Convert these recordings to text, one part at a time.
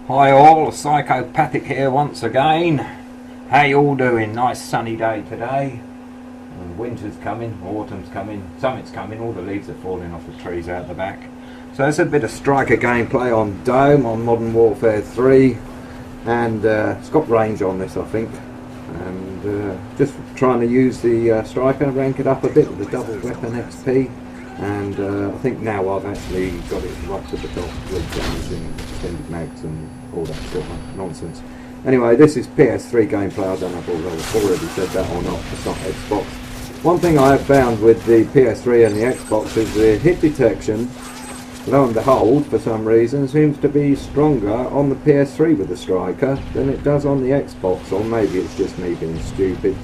Hi all, Psychopathic here once again. How you all doing? Nice sunny day today. Winter's coming, autumn's coming, something's coming, all the leaves are falling off the trees out the back. So it's a bit of striker gameplay on Dome, on Modern Warfare 3, and it's got range on this I think. And just trying to use the striker, rank it up a bit with the double weapon XP. And I think now I've actually got it right to the top with guns and extended mags and all that sort of nonsense. Anyway, this is PS3 gameplay. I don't know if I've already said that or not. It's not Xbox. One thing I have found with the PS3 and the Xbox is the hit detection, lo and behold, for some reason, seems to be stronger on the PS3 with the striker than it does on the Xbox. Or maybe it's just me being stupid.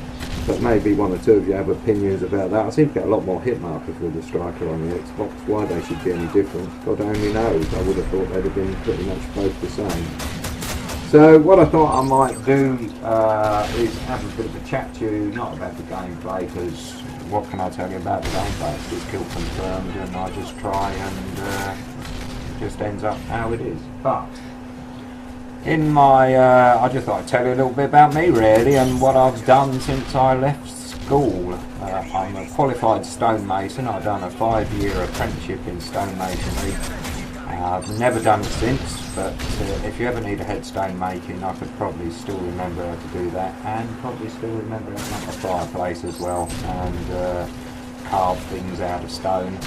But maybe one or two of you have opinions about that. I seem to get a lot more hit markers with the striker on the Xbox. Why they should be any different, God only knows. I would have thought they'd have been pretty much both the same. So what I thought I might do is have a bit of a chat to you, not about the gameplay, because what can I tell you about the gameplay? It's just kill confirmed and I just try and it just ends up how it is. But in my, I just thought I'd tell you a little bit about me really and what I've done since I left school. I'm a qualified stonemason. I've done a 5-year apprenticeship in stonemasonry. I've never done it since, but if you ever need a headstone making, I could probably still remember how to do that, and probably still remember how to make a fireplace as well, and carve things out of stone.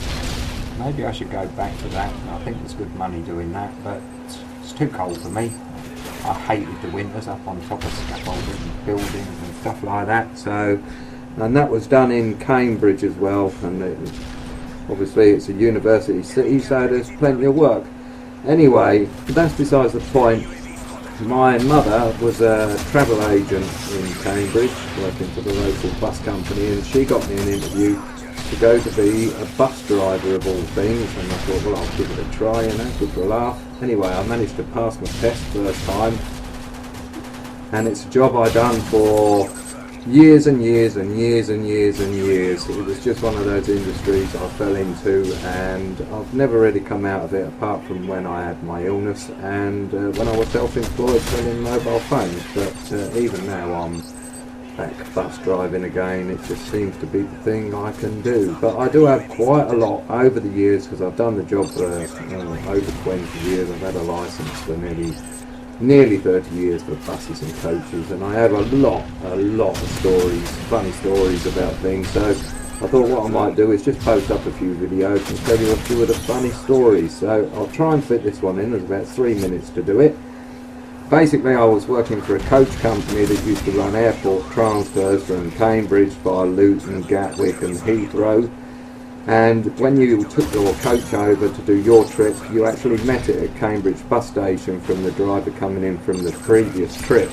Maybe I should go back to that. I think there's good money doing that, but it's too cold for me. I hated the winters up on top of scaffolding and buildings and stuff like that. So, and that was done in Cambridge as well, and obviously it's a university city, so there's plenty of work. Anyway, that's besides the point. My mother was a travel agent in Cambridge, working for the local bus company, and she got me an interview to go to be a bus driver of all things, and I thought, well, I'll give it a try, you know, good for a laugh. Anyway, I managed to pass my test first time, and it's a job I done for years and years and years and years and years. It was just one of those industries I fell into, and I've never really come out of it apart from when I had my illness and when I was self-employed selling mobile phones. But even now I'm back bus driving again. It just seems to be the thing I can do. But I do have quite a lot over the years, because I've done the job for over 20 years. I've had a licence for nearly 30 years for buses and coaches, and I have a lot of stories, funny stories about things. So I thought what I might do is just post up a few videos and tell you a few of the funny stories. So I'll try and fit this one in. There's about 3 minutes to do it. Basically, I was working for a coach company that used to run airport transfers from Cambridge via Luton, Gatwick and Heathrow. And when you took your coach over to do your trip, you actually met it at Cambridge bus station from the driver coming in from the previous trip.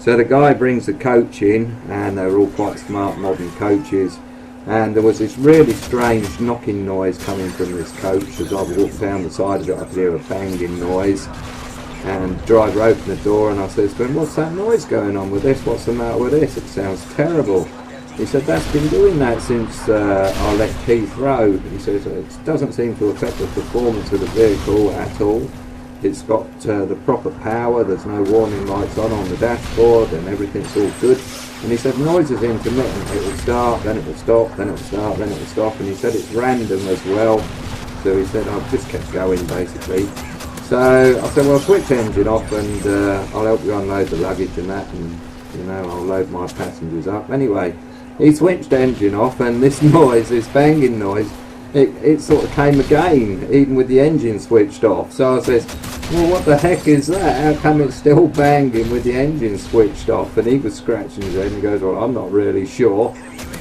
So the guy brings the coach in, and they're all quite smart modern coaches, and there was this really strange knocking noise coming from this coach. As I walked down the side of it, I could hear a banging noise. And the driver opened the door, and I said to him, "What's that noise going on with this? What's the matter with this? It sounds terrible." He said, "That's been doing that since I left Heathrow." He says, "It doesn't seem to affect the performance of the vehicle at all. It's got the proper power, there's no warning lights on the dashboard, and everything's all good." And he said, "Noise is intermittent. It will start, then it will stop, then it will start, then it will stop." And he said it's random as well. So he said, "I've just kept going basically." So I said, "Well, switch engine off, and I'll help you unload the luggage and that, and you know, I'll load my passengers up." Anyway, he switched engine off, and this noise, this banging noise, it sort of came again, even with the engine switched off. So I says, "Well, what the heck is that? How come it's still banging with the engine switched off?" And he was scratching his head and goes, "Well, I'm not really sure."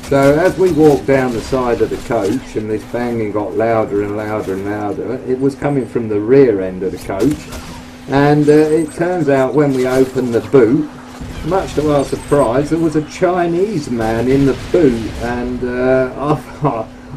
So as we walked down the side of the coach, and this banging got louder and louder and louder, it was coming from the rear end of the coach. And it turns out when we opened the boot, much to our surprise, there was a Chinese man in the boot, and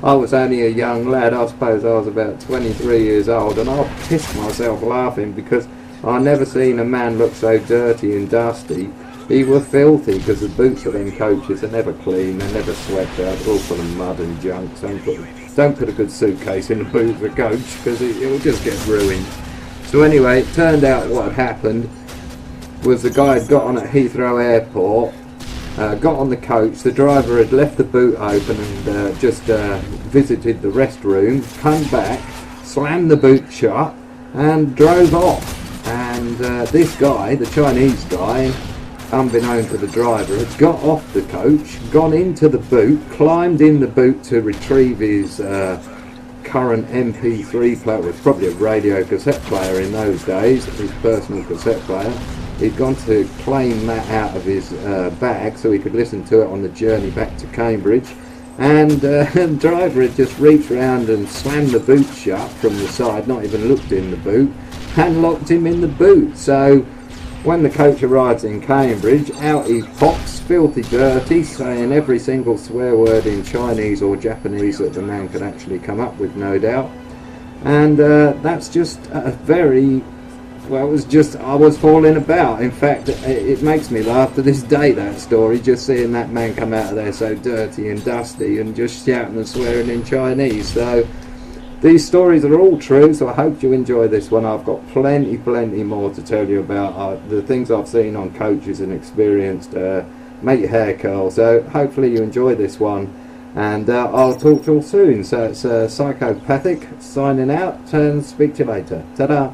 I was only a young lad. I suppose I was about 23 years old, and I pissed myself laughing because I never seen a man look so dirty and dusty. He was filthy, because the boots of them coaches are never clean, they're never swept out, they're all full of mud and junk. Don't put a good suitcase in the boot of a coach, because it will just get ruined. So anyway, it turned out what had happened was the guy had got on at Heathrow Airport, got on the coach, the driver had left the boot open and just visited the restroom, come back, slammed the boot shut and drove off. And this guy, the Chinese guy, unbeknown to the driver, had got off the coach, gone into the boot, climbed in the boot to retrieve his current MP3 player. It was probably a radio cassette player in those days, his personal cassette player. He'd gone to claim that out of his bag so he could listen to it on the journey back to Cambridge. And the driver had just reached round and slammed the boot shut from the side, not even looked in the boot, and locked him in the boot. So when the coach arrives in Cambridge, out he pops, filthy dirty, saying every single swear word in Chinese or Japanese that the man could actually come up with, no doubt. And that's just a very... well, it was just, I was falling about. In fact, it makes me laugh to this day, that story, just seeing that man come out of there so dirty and dusty and just shouting and swearing in Chinese. So these stories are all true, so I hope you enjoy this one. I've got plenty more to tell you about the things I've seen on coaches and experienced. Make your hair curl. So hopefully you enjoy this one, and I'll talk to you all soon. So it's Psychopathic signing out, and speak to you later. Ta-da!